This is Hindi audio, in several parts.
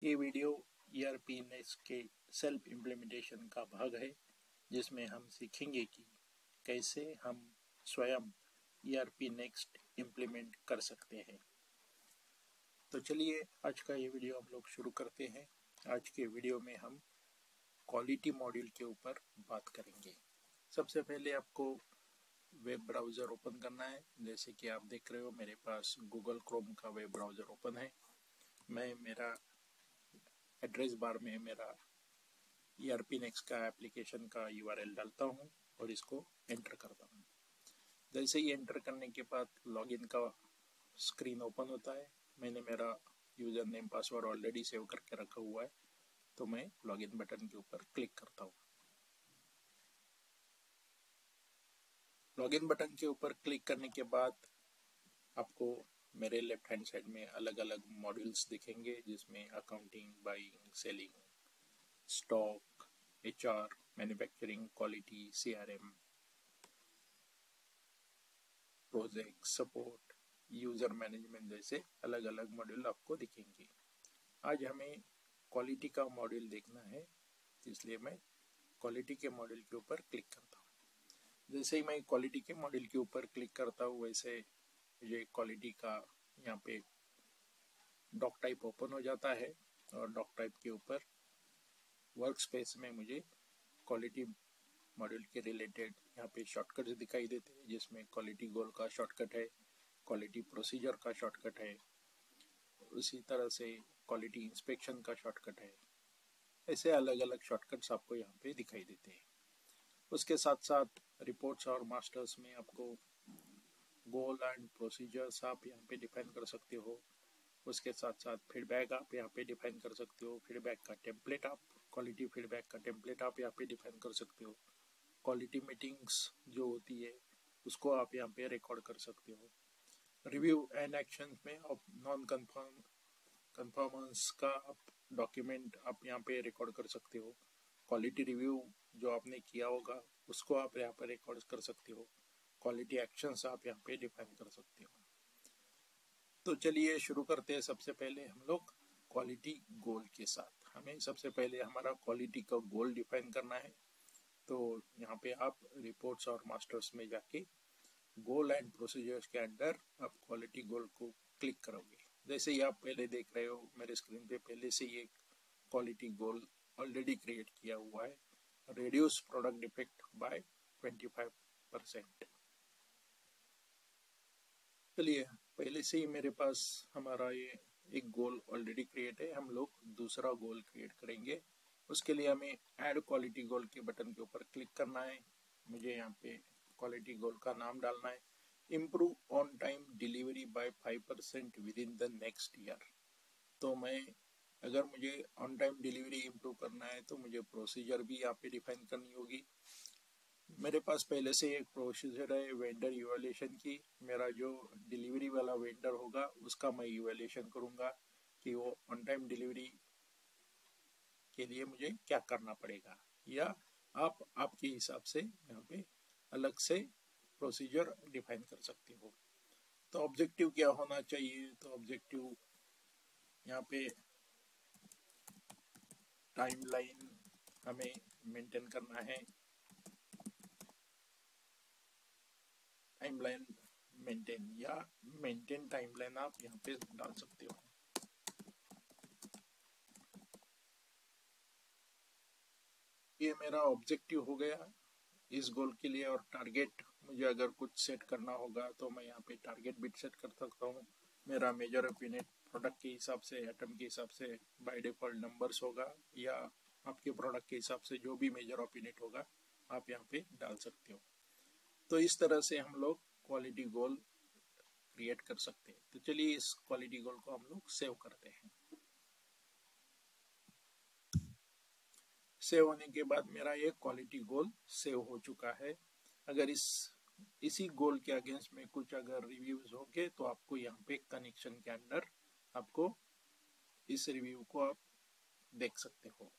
ये वीडियो ERP नेक्स्ट के सेल्फ इम्प्लीमेंटेशन का भाग है, जिसमें हम सीखेंगे कि कैसे हम स्वयं ERP नेक्स्ट इम्प्लीमेंट कर सकते हैं। तो चलिए आज का ये वीडियो हम लोग शुरू करते हैं। आज के वीडियो में हम क्वालिटी मॉड्यूल के ऊपर बात करेंगे। सबसे पहले आपको वेब ब्राउज़र ओपन करना है। जैसे कि आप देख रहे हो मेरे पास गूगल क्रोम का वेब ब्राउज़र ओपन है। मैं मेरा एड्रेस बार में मेरा ERP नेक्स्ट का एप्लीकेशन का URL डालता हूँ और इसको एंटर करता हूँ। जैसे ही एंटर करने के बाद लॉगिन का स्क्रीन ओपन होता है। मैंने मेरा user name password already save करके रखा हुआ है, तो मैं लॉगिन बटन के ऊपर क्लिक करता हूँ। लॉगिन बटन के ऊपर क्लिक करने के बाद आपको मेरे लेफ्ट हैंड साइड में अलग अलग मॉड्यूल्स दिखेंगे, जिसमें accounting, buying, selling, stock, HR, manufacturing, quality, CRM, project, support, user management जैसे अलग अलग मॉड्यूल आपको दिखेंगे। आज हमें क्वालिटी का मॉड्यूल देखना है, इसलिए मैं क्वालिटी के मॉड्यूल के ऊपर क्लिक करता हूँ। जैसे ही मैं क्वालिटी के मॉड्यूल के ऊपर क्लिक करता हूँ, वैसे ये क्वालिटी का यहाँ पे डॉक टाइप ओपन हो जाता है और डॉक टाइप के ऊपर वर्क स्पेस में मुझे क्वालिटी मॉड्यूल के रिलेटेड यहाँ पे शॉर्टकट्स दिखाई देते हैं, जिसमें क्वालिटी गोल का शॉर्टकट है, क्वालिटी प्रोसीजर का शॉर्टकट है, उसी तरह से क्वालिटी इंस्पेक्शन का शॉर्टकट है। ऐसे अलग अलग शॉर्टकट्स आपको यहाँ पे दिखाई देते हैं। उसके साथ साथ रिपोर्ट्स और मास्टर्स में आपको गोल एंड प्रोसीजर्स आप यहाँ पे डिफाइन कर सकते हो। उसके साथ साथ फीडबैक आप यहाँ पे डिफाइन कर सकते हो। फीडबैक का टेम्पलेट आप क्वालिटी फीडबैक का टेम्पलेट आप यहाँ पे डिफाइन कर सकते हो। क्वालिटी मीटिंग्स जो होती है उसको आप यहाँ पे रिकॉर्ड कर सकते हो। रिव्यू एंड एक्शन में आप नॉन कन्फर्मेंस का आप डॉक्यूमेंट आप यहाँ पे रिकॉर्ड कर सकते हो। क्वालिटी रिव्यू जो आपने किया होगा उसको आप यहाँ पे रिकॉर्ड कर सकते हो। क्वालिटी एक्शंस आप यहाँ पे डिफाइन कर सकते हो। तो चलिए शुरू करते हैं। सबसे पहले हम लोग क्वालिटी गोल के साथ हमें सबसे पहले हमारा क्वालिटी का गोल डिफाइन करना है। तो यहाँ पे आप रिपोर्ट्स और मास्टर्स में जाके गोल एंड प्रोसीजर्स के अंदर आप क्वालिटी गोल को क्लिक करोगे। जैसे ही आप पहले देख रहे हो मेरे स्क्रीन पे पहले से ये क्वालिटी गोल ऑलरेडी क्रिएट किया हुआ है, रिड्यूस प्रोडक्ट डिफेक्ट बाय 25%। चलिए पहले से ही मेरे पास हमारा ये एक गोल ऑलरेडी क्रिएट है। हम लोग दूसरा गोल क्रिएट करेंगे। उसके लिए हमें ऐड क्वालिटी गोल के बटन के ऊपर क्लिक करना है। मुझे यहाँ पे क्वालिटी गोल का नाम डालना है, improve on time delivery by 5% within the next year. तो मैं अगर मुझे ऑन टाइम डिलीवरी इम्प्रूव करना है तो मुझे प्रोसीजर भी यहाँ पे डिफाइन करनी होगी। मेरे पास पहले से एक प्रोसीजर है वेंडर इवैल्यूएशन की। मेरा जो डिलीवरी वाला वेंडर होगा उसका मैं इवैल्यूएशन करूँगा कि वो ऑन टाइम डिलीवरी के लिए मुझे क्या करना पड़ेगा, या आप आपके हिसाब से यहाँ पे अलग से प्रोसीजर डिफाइन कर सकते हो। तो ऑब्जेक्टिव क्या होना चाहिए? तो ऑब्जेक्टिव यहाँ पे टाइमलाइन हमें मेंटेन करना है। टाइमलाइन मेंटेन या मेंटेन टाइमलाइन आप यहाँ पे डाल सकते हो। ये मेरा ऑब्जेक्टिव हो गया इस गोल के लिए। और टारगेट मुझे अगर कुछ सेट करना होगा तो मैं यहाँ पे टारगेट बिट सेट कर सकता हूँ। मेरा मेजर ऑफ यूनिट प्रोडक्ट के हिसाब से, आइटम के हिसाब से बाय डिफॉल्ट नंबर्स होगा, या आपके प्रोडक्ट के हिसाब से जो भी मेजर ऑफ यूनिट होगा आप यहाँ पे डाल सकते हो। तो इस तरह से हम लोग क्वालिटी गोल क्रिएट कर सकते हैं। तो चलिए इस क्वालिटी गोल को हम लोग सेव करते हैं। सेव होने के बाद मेरा ये क्वालिटी गोल सेव हो चुका है। अगर इसी गोल के अगेंस्ट में कुछ अगर रिव्यूज होंगे तो आपको यहाँ पे कनेक्शन के अंदर आपको इस रिव्यू को आप देख सकते हो।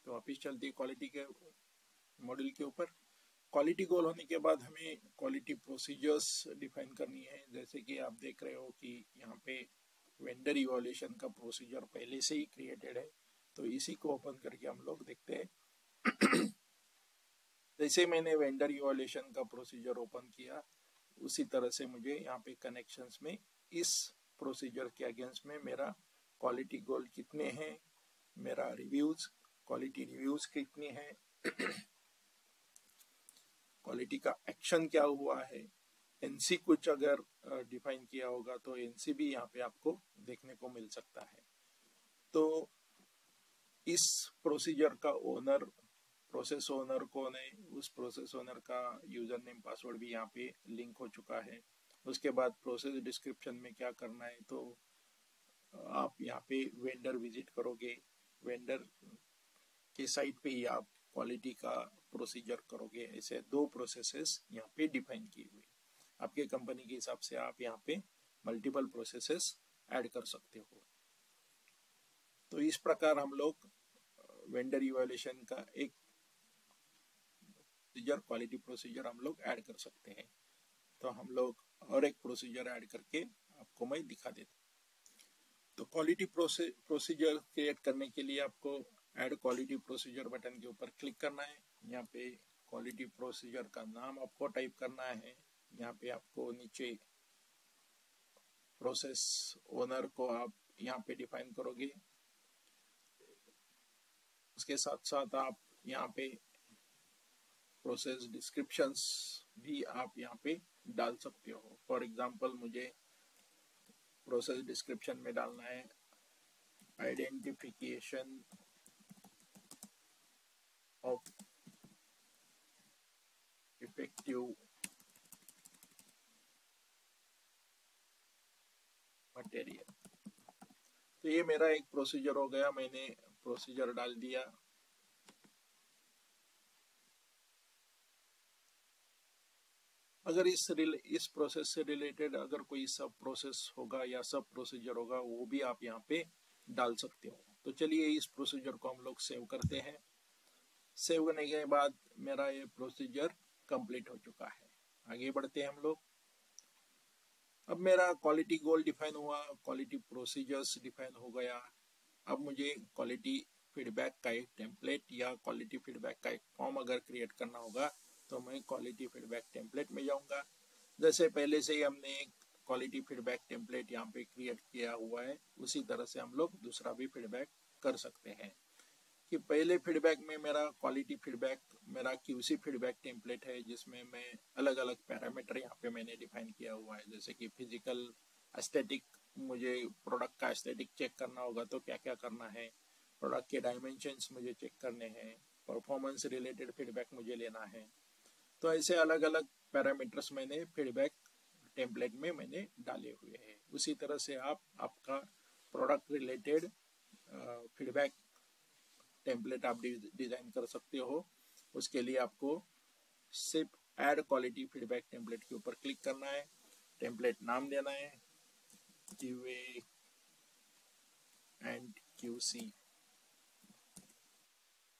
तो वापिस चलते क्वालिटी के मॉड्यूल के ऊपर। क्वालिटी गोल होने के बाद हमें क्वालिटी प्रोसीजर्स डिफाइन करनी है। जैसे कि आप देख रहे हो कि यहाँ पे वेंडर इवैल्यूएशन का प्रोसीजर पहले से ही क्रिएटेड है, तो इसी को ओपन करके हम लोग देखते हैं। जैसे मैंने वेंडर इवैल्यूएशन का प्रोसीजर ओपन किया, उसी तरह से मुझे यहाँ पे कनेक्शंस में इस प्रोसीजर के अगेंस्ट में मेरा क्वालिटी गोल कितने हैं, मेरा रिव्यूज, क्वालिटी रिव्यूज कितनी है, क्वालिटी का एक्शन क्या हुआ है, एनसी कुछ अगर डिफाइन किया होगा तो एनसी भी यहाँ पे आपको देखने को मिल सकता है। तो इस प्रोसीजर का ओनर, प्रोसेस ओनर कौन है, उस प्रोसेस ओनर का यूजर नेम पासवर्ड भी यहाँ पे लिंक हो चुका है। उसके बाद प्रोसेस डिस्क्रिप्शन में क्या करना है, तो आप यहाँ पे वेंडर विजिट करोगे, वेंडर के साइट पे ही आप क्वालिटी का प्रोसीजर करोगे। ऐसे दो प्रोसेसेस यहाँ पे डिफाइन की हुई। आपके कंपनी के हिसाब से आप यहाँ पे मल्टीपल प्रोसेसेस ऐड कर सकते हो। तो इस प्रकार हम लोग वेंडर इवैल्यूएशन का एक प्रोसीजर, क्वालिटी प्रोसीजर हम लोग ऐड कर सकते हैं। तो हम लोग और एक प्रोसीजर ऐड करके आपको मैं दिखा देता हूँ। तो क्वालिटी प्रोसीजर क्रिएट करने के लिए आपको ऐड क्वालिटी प्रोसीजर बटन के ऊपर क्लिक करना है। यहाँ पे क्वालिटी प्रोसीजर का नाम आपको टाइप करना है। यहाँ पे आपको नीचे प्रोसेस ओनर को आप यहाँ पे डिफाइन करोगे। उसके साथ साथ आप यहाँ पे प्रोसेस डिस्क्रिप्शंस भी आप यहाँ पे डाल सकते हो। फॉर एग्जांपल मुझे प्रोसेस डिस्क्रिप्शन में डालना है आइडेंटिफिकेशन ऑफ इफेक्टिव मटेरियल। तो ये मेरा एक प्रोसीजर हो गया, मैंने प्रोसीजर डाल दिया। अगर इस प्रोसेस से रिलेटेड अगर कोई सब प्रोसेस होगा या सब प्रोसीजर होगा, वो भी आप यहाँ पे डाल सकते हो। तो चलिए इस प्रोसीजर को हम लोग सेव करते हैं। सेव करने के बाद मेरा ये प्रोसीजर कंप्लीट हो चुका है। आगे बढ़ते हैं हम लोग। अब मेरा क्वालिटी गोल डिफाइन हुआ, क्वालिटी प्रोसीजर्स डिफाइन हो गया। अब मुझे क्वालिटी फीडबैक का एक टेम्पलेट या क्वालिटी फीडबैक का एक फॉर्म अगर क्रिएट करना होगा, तो मैं क्वालिटी फीडबैक टेम्पलेट में जाऊंगा। जैसे पहले से ही हमने एक क्वालिटी फीडबैक टेम्पलेट यहाँ पे क्रिएट किया हुआ है, उसी तरह से हम लोग दूसरा भी फीडबैक कर सकते हैं। कि पहले फीडबैक में मेरा क्वालिटी फीडबैक मेरा क्यूसी फीडबैक टेम्पलेट है, जिसमें मैं अलग अलग पैरामीटर यहाँ पे मैंने डिफाइन किया हुआ है। जैसे कि फिजिकल, एस्थेटिक, मुझे प्रोडक्ट का एस्थेटिक चेक करना होगा तो क्या क्या करना है, प्रोडक्ट के डायमेंशंस मुझे चेक करने हैं, परफॉर्मेंस रिलेटेड फीडबैक मुझे लेना है। तो ऐसे अलग अलग पैरामीटर्स मैंने फीडबैक टेम्पलेट में मैंने डाले हुए हैं। उसी तरह से आप आपका प्रोडक्ट रिलेटेड फीडबैक टेम्पलेट आप डिजाइन कर सकते हो। उसके लिए आपको सिर्फ ऐड क्वालिटी फीडबैक टेम्पलेट के ऊपर क्लिक करना है, टेम्पलेट नाम देना है QA एंड QC।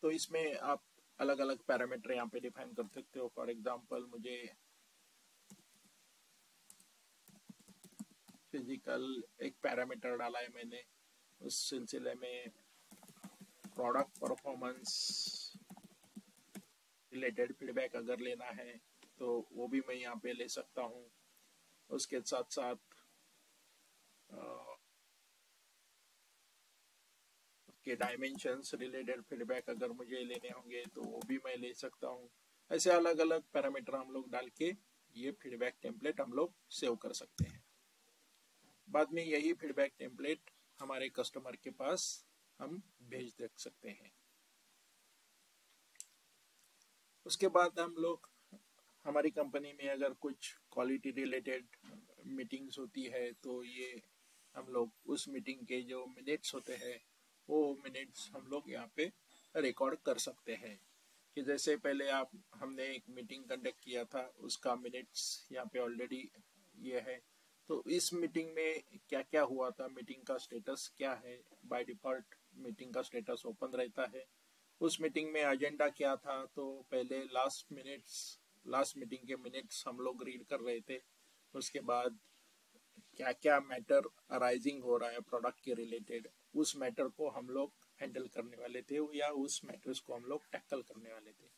तो इसमें आप अलग अलग पैरामीटर यहाँ पे डिफाइन कर सकते हो। फॉर एग्जांपल मुझे फिजिकल एक पैरामीटर डाला है मैंने, उस सिलसिले में प्रोडक्ट परफॉर्मेंस रिलेटेड फीडबैक अगर लेना है तो वो भी मैं यहाँ पे ले सकता हूँ। उसके साथ साथ उसके डायमेंशंस रिलेटेड फीडबैक अगर मुझे लेने होंगे तो वो भी मैं ले सकता हूँ। ऐसे अलग अलग पैरामीटर हम लोग डाल के ये फीडबैक टेम्पलेट हम लोग सेव कर सकते हैं। बाद में यही फीडबैक टेम्पलेट हमारे कस्टमर के पास हम भेज दे सकते हैं। उसके बाद हम लोग हमारी कंपनी में अगर कुछ क्वालिटी रिलेटेड मीटिंग्स होती है तो ये हम लोग उस मीटिंग के जो मिनट्स होते हैं वो मिनट्स हम लोग यहाँ पे रिकॉर्ड कर सकते हैं। कि जैसे पहले हमने एक मीटिंग कंडक्ट किया था, उसका मिनट्स यहाँ पे ऑलरेडी ये है। तो इस मीटिंग में क्या क्या हुआ था, मीटिंग का स्टेटस क्या है। बाय डिफॉल्ट मीटिंग का स्टेटस ओपन रहता है। उस मीटिंग में एजेंडा क्या था, तो पहले लास्ट मीटिंग के मिनट्स हम लोग रीड कर रहे थे। उसके बाद क्या क्या मैटर अराइजिंग हो रहा है प्रोडक्ट के रिलेटेड, उस मैटर को हम लोग हैंडल करने वाले थे या उस मैटर्स को हम लोग टैकल करने वाले थे।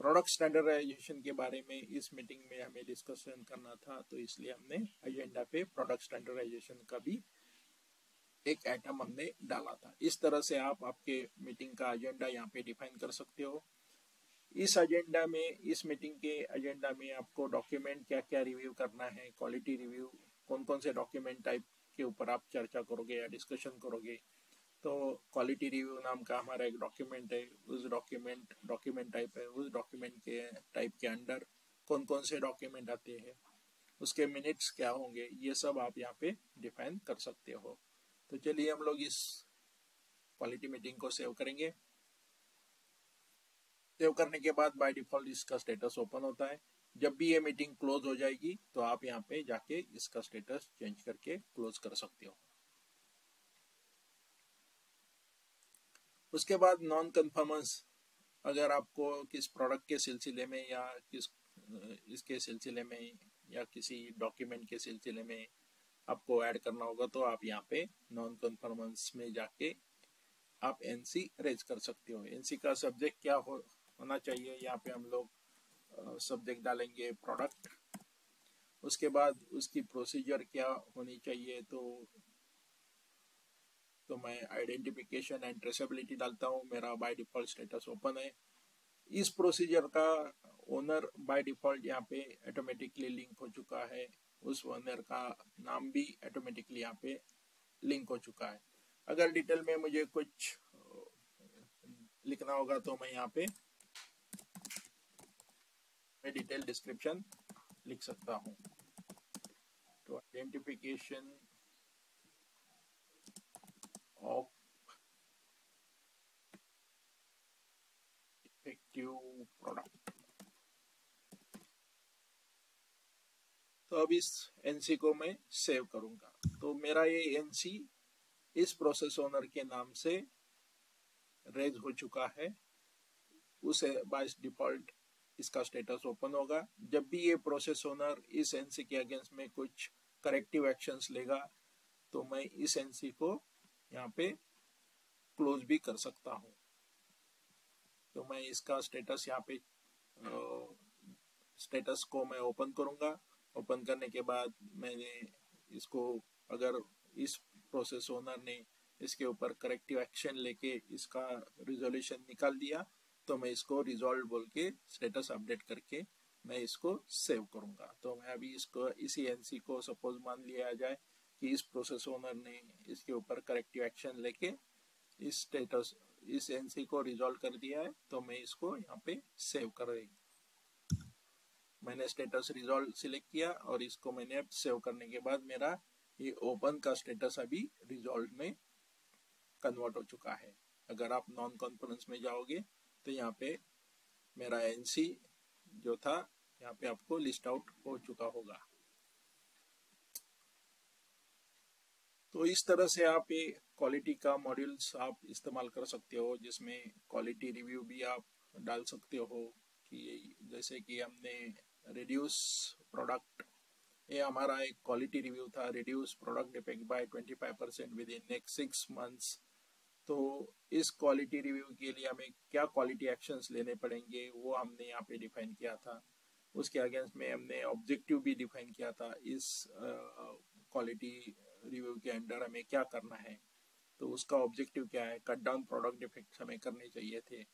प्रोडक्ट स्टैंडर्डाइजेशन के बारे में इस मीटिंग में हमें डिस्कशन करना था, तो इसलिए हमने एजेंडा पे प्रोडक्ट स्टैंडर्डाइजेशन का भी एक आइटम हमने डाला था। इस तरह से आप आपके मीटिंग का एजेंडा यहाँ पे डिफाइन कर सकते हो। इस एजेंडा में, इस मीटिंग के एजेंडा में आपको डॉक्यूमेंट क्या क्या रिव्यू करना है, क्वालिटी रिव्यू, कौन कौन से डॉक्यूमेंट टाइप के ऊपर आप चर्चा करोगे या डिस्कशन करोगे। तो क्वालिटी रिव्यू नाम का हमारा एक डॉक्यूमेंट है, उस डॉक्यूमेंट टाइप है, उस डॉक्यूमेंट के टाइप के अंडर कौन कौन से डॉक्यूमेंट आते हैं, उसके मिनट्स क्या होंगे, ये सब आप यहाँ पे डिफाइन कर सकते हो। तो चलिए हम लोग इस क्वालिटी मीटिंग को सेव करेंगे। सेव करने के बाद बाय डिफॉल्ट इसका स्टेटस ओपन होता है। जब भी ये मीटिंग क्लोज हो जाएगी तो आप यहाँ पे जाके इसका स्टेटस चेंज करके क्लोज कर सकते हो। उसके बाद नॉन कन्फर्मेंस, अगर आपको किस प्रोडक्ट के सिलसिले में या किस इसके सिलसिले में या किसी डॉक्यूमेंट के सिलसिले में आपको ऐड करना होगा, तो आप यहाँ पे नॉन कन्फर्मेंस में जाके आप एनसी रेज कर सकते हो। एनसी का सब्जेक्ट क्या होना चाहिए, यहाँ पे हम लोग सब्जेक्ट डालेंगे प्रोडक्ट। उसके बाद उसकी प्रोसीजर क्या होनी चाहिए, तो मैं आइडेंटिफिकेशन एंड ट्रेसेबिलिटी डालता हूँ। मेरा बाय डिफॉल्ट स्टेटस ओपन है। इस प्रोसीजर का ओनर बाय डिफॉल्ट यहाँ पे ऑटोमेटिकली लिंक हो चुका है, उस ओनर का नाम भी ऑटोमेटिकली यहाँ पे लिंक हो चुका है। अगर डिटेल में मुझे कुछ लिखना होगा तो मैं यहाँ पे डिटेल डिस्क्रिप्शन लिख सकता हूँ। तो आइडेंटिफिकेशन ऑफ इफेक्टिव प्रोडक्ट। तो अब इस एनसी को मैं सेव करूंगा। तो मेरा ये एनसी इस प्रोसेस ओनर के नाम से रेज हो चुका है, उसे बाय डिफॉल्ट इसका स्टेटस ओपन होगा। जब भी ये प्रोसेस ओनर इस एनसी के अगेंस्ट में कुछ करेक्टिव एक्शंस लेगा तो मैं इस एनसी को यहाँ पे क्लोज भी कर सकता हूँ। तो मैं इसका स्टेटस यहाँ पे स्टेटस को मैं ओपन करूंगा। ओपन करने के बाद मैंने इसको, अगर इस प्रोसेस ओनर ने इसके ऊपर करेक्टिव एक्शन लेके इसका रिजोल्यूशन निकाल दिया तो मैं इसको रिजॉल्व बोल के स्टेटस अपडेट करके मैं इसको सेव करूंगा। तो मैं अभी इसको इसी एनसी को सपोज मान लिया जाए कि इस प्रोसेस ओनर ने इसके ऊपर करेक्टिव एक्शन लेके इस स्टेटस इस एनसी को रिजॉल्व कर दिया है, तो मैं इसको यहाँ पे सेव कर रही हूँ। मैंने स्टेटस रिजॉल्व सिलेक्ट किया और इसको मैंने सेव करने के बाद मेरा ये ओपन का स्टेटस अभी रिजॉल्व में कन्वर्ट हो चुका है। अगर आप नॉन कॉन्फ्रेंस में जाओगे तो यहाँ पे मेरा एनसी जो था यहाँ पे आपको लिस्ट आउट हो चुका होगा। तो इस तरह से आप ये क्वालिटी का मॉड्यूल्स आप इस्तेमाल कर सकते हो, जिसमें क्वालिटी रिव्यू भी आप डाल सकते हो कि जैसे कि हमने रिड्यूस प्रोडक्ट, ये हमारा एक क्वालिटी रिव्यू था, reduce product defect by 25% within next 6 months. तो इस क्वालिटी रिव्यू के लिए हमें क्या क्वालिटी एक्शंस लेने पड़ेंगे वो हमने यहाँ पे डिफाइन किया था। उसके अगेंस्ट में हमने ऑब्जेक्टिव भी डिफाइन किया था, इस क्वालिटी रिव्यू के अंडर हमें क्या करना है। तो उसका ऑब्जेक्टिव क्या है, कट डाउन प्रोडक्ट डिफेक्ट्स हमें करने चाहिए थे।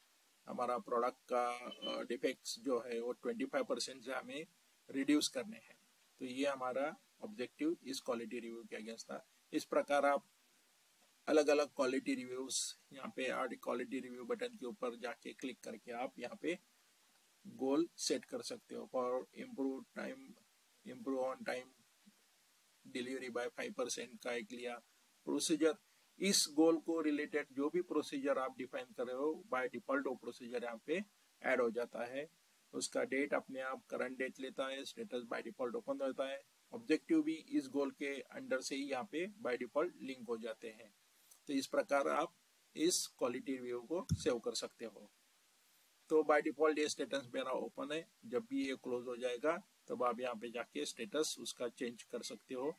हमारा प्रोडक्ट का डिफेक्ट्स जो है वो 25% से हमें रिड्यूस करने हैं। तो ये हमारा ऑब्जेक्टिव इस क्वालिटी रिव्यू के अगेंस्ट था। इस प्रकार आप अलग अलग क्वालिटी रिव्यूज, यहाँ पे ऐड क्वालिटी रिव्यू बटन के ऊपर जाके क्लिक करके आप यहाँ पे गोल सेट कर सकते हो। For improve on time delivery by 5% का एक लिया प्रोसीजर। इस गोल को रिलेटेड जो भी प्रोसीजर आप डिफाइन कर रहे हो बाय डिफॉल्ट वो प्रोसीजर यहाँ पे ऐड हो जाता है। उसका डेट अपने आप करंट डेट लेता है, स्टेटस बाय डिफॉल्ट ओपन होता है, ऑब्जेक्टिव भी इस गोल के अंडर से ही यहाँ पे बाय डिफॉल्ट लिंक हो जाते हैं। तो इस प्रकार आप इस क्वालिटी रिव्यू को सेव कर सकते हो। तो बाय डिफॉल्ट ये स्टेटस मेरा ओपन है, जब भी ये क्लोज हो जाएगा तब आप यहाँ पे जाके स्टेटस उसका चेंज कर सकते हो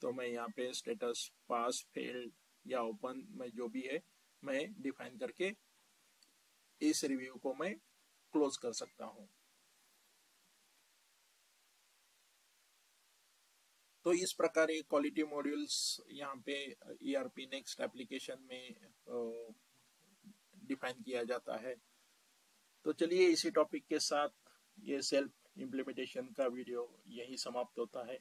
तो मैं यहाँ पे स्टेटस पास फेल्ड या ओपन में जो भी है मैं डिफाइन करके इस रिव्यू को मैं क्लोज कर सकता हूँ। तो इस प्रकार ये क्वालिटी मॉड्यूल्स यहाँ पे ERP नेक्स्ट एप्लीकेशन में डिफाइन किया जाता है। तो चलिए इसी टॉपिक के साथ ये सेल्फ इम्प्लीमेंटेशन का वीडियो यही समाप्त होता है।